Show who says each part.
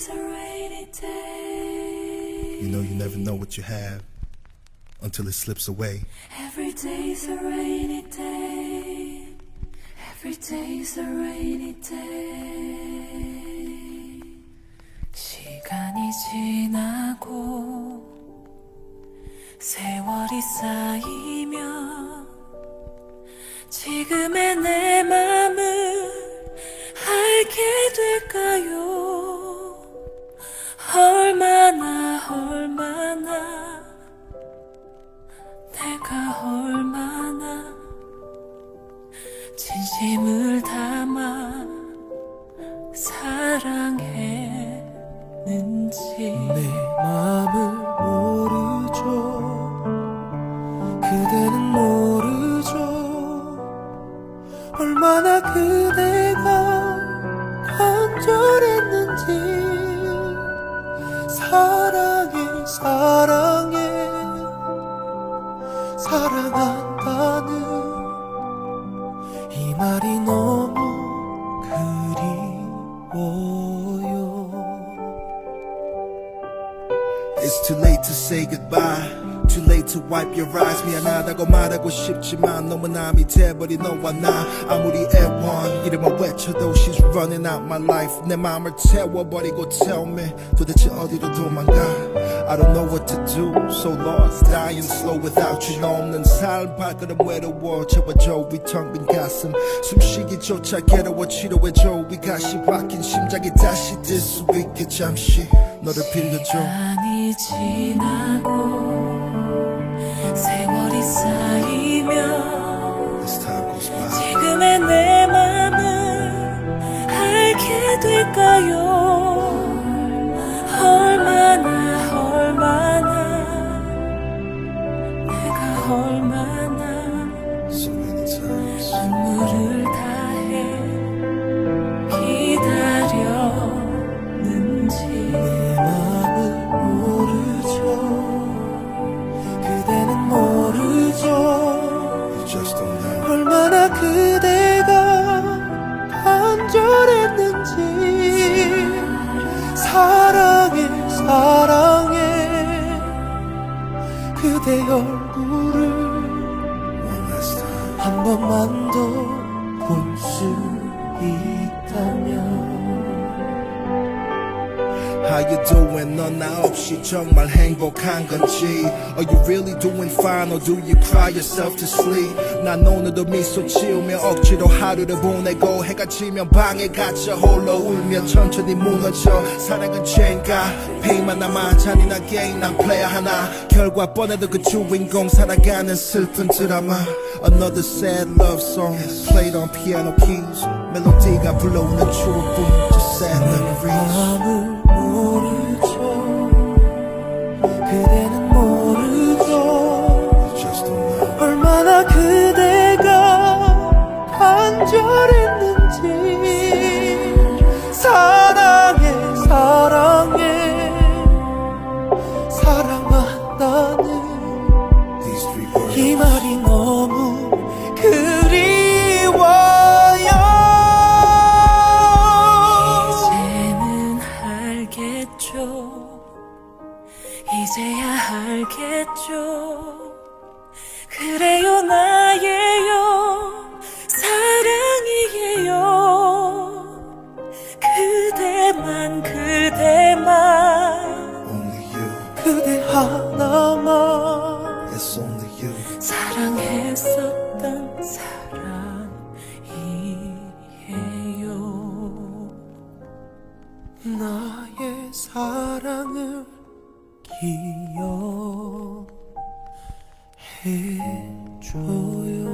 Speaker 1: day's a rainy day.
Speaker 2: You know you never know what you have until it slips away.
Speaker 1: Every day's a rainy day. Every day's a rainy day. 시간이 지나고 세월이 쌓이면 지금의 내 맘을 알게 될까요? 얼마나 내가 얼마나 진심을 담아 사랑했는지
Speaker 3: 내 맘을 모르죠. 그대는 모르죠. 얼마나 그대가 간절했는지. 사랑해 사랑해 사랑한다는 이 말이 너무 그리워요.
Speaker 2: It's too late to say goodbye. Too late to wipe your eyes. 미안하다고 말하고 싶지만 너무나 밑에버린 너와 나. 아무리 애원 이름을 외쳐도 She's running out my life. 내 맘을 태워버리고 Tell me 도대체 어디로 도망가. I don't know what to do. So lost, dying slow without you. 너 없는 삶 발걸음 외로워 채워줘 이 텅 빈 가슴. 숨쉬기조차 괴로워 치료해줘 이 가시 박힌 심장이 다시 뛸 수 있게 잠시 너를 빌려줘.
Speaker 1: 시간이 지나고 세월이 쌓이면 지금의 내 맘을 알게 될까요? 얼마나 내가 얼마나 눈물을 다해 기다렸는지.
Speaker 3: 내 맘을 모르죠. 그대는 모르죠. 얼마나 그대가 간절했는지. 사랑해 사랑해 그대 얼굴을 한 번만 더 볼 수 있다면.
Speaker 2: How you doing? 넌 나 없이 정말 행복한 건지. Are you really doing fine or do you cry yourself to sleep? 난 오늘도 미소 지으며 억지로 하루를 보내고 해가 지면 방에 갇혀 홀로 울며 천천히 무너져. 사랑은 죄인가? 페인만 남아 잔인한 게임 난 플레이어 하나. 결과 뻔해도 그 주인공 살아가는 슬픈 드라마. Another sad love song played on piano keys. 멜로디가 불러오는 추억뿐 Just sad memories.
Speaker 3: 모르죠. 그대는 모르죠. 얼마나 그대가 간절했는지. 사랑해 사랑해 사랑한다는 이 말이 너무 그리워요.
Speaker 1: 이제야 알겠죠. 그래요 나예요 사랑이에요. 그대만
Speaker 2: Only you.
Speaker 3: 그대 하나만
Speaker 2: It's only you.
Speaker 1: 사랑했었던 사랑이에요.
Speaker 3: 나의 사랑을 기억해줘요.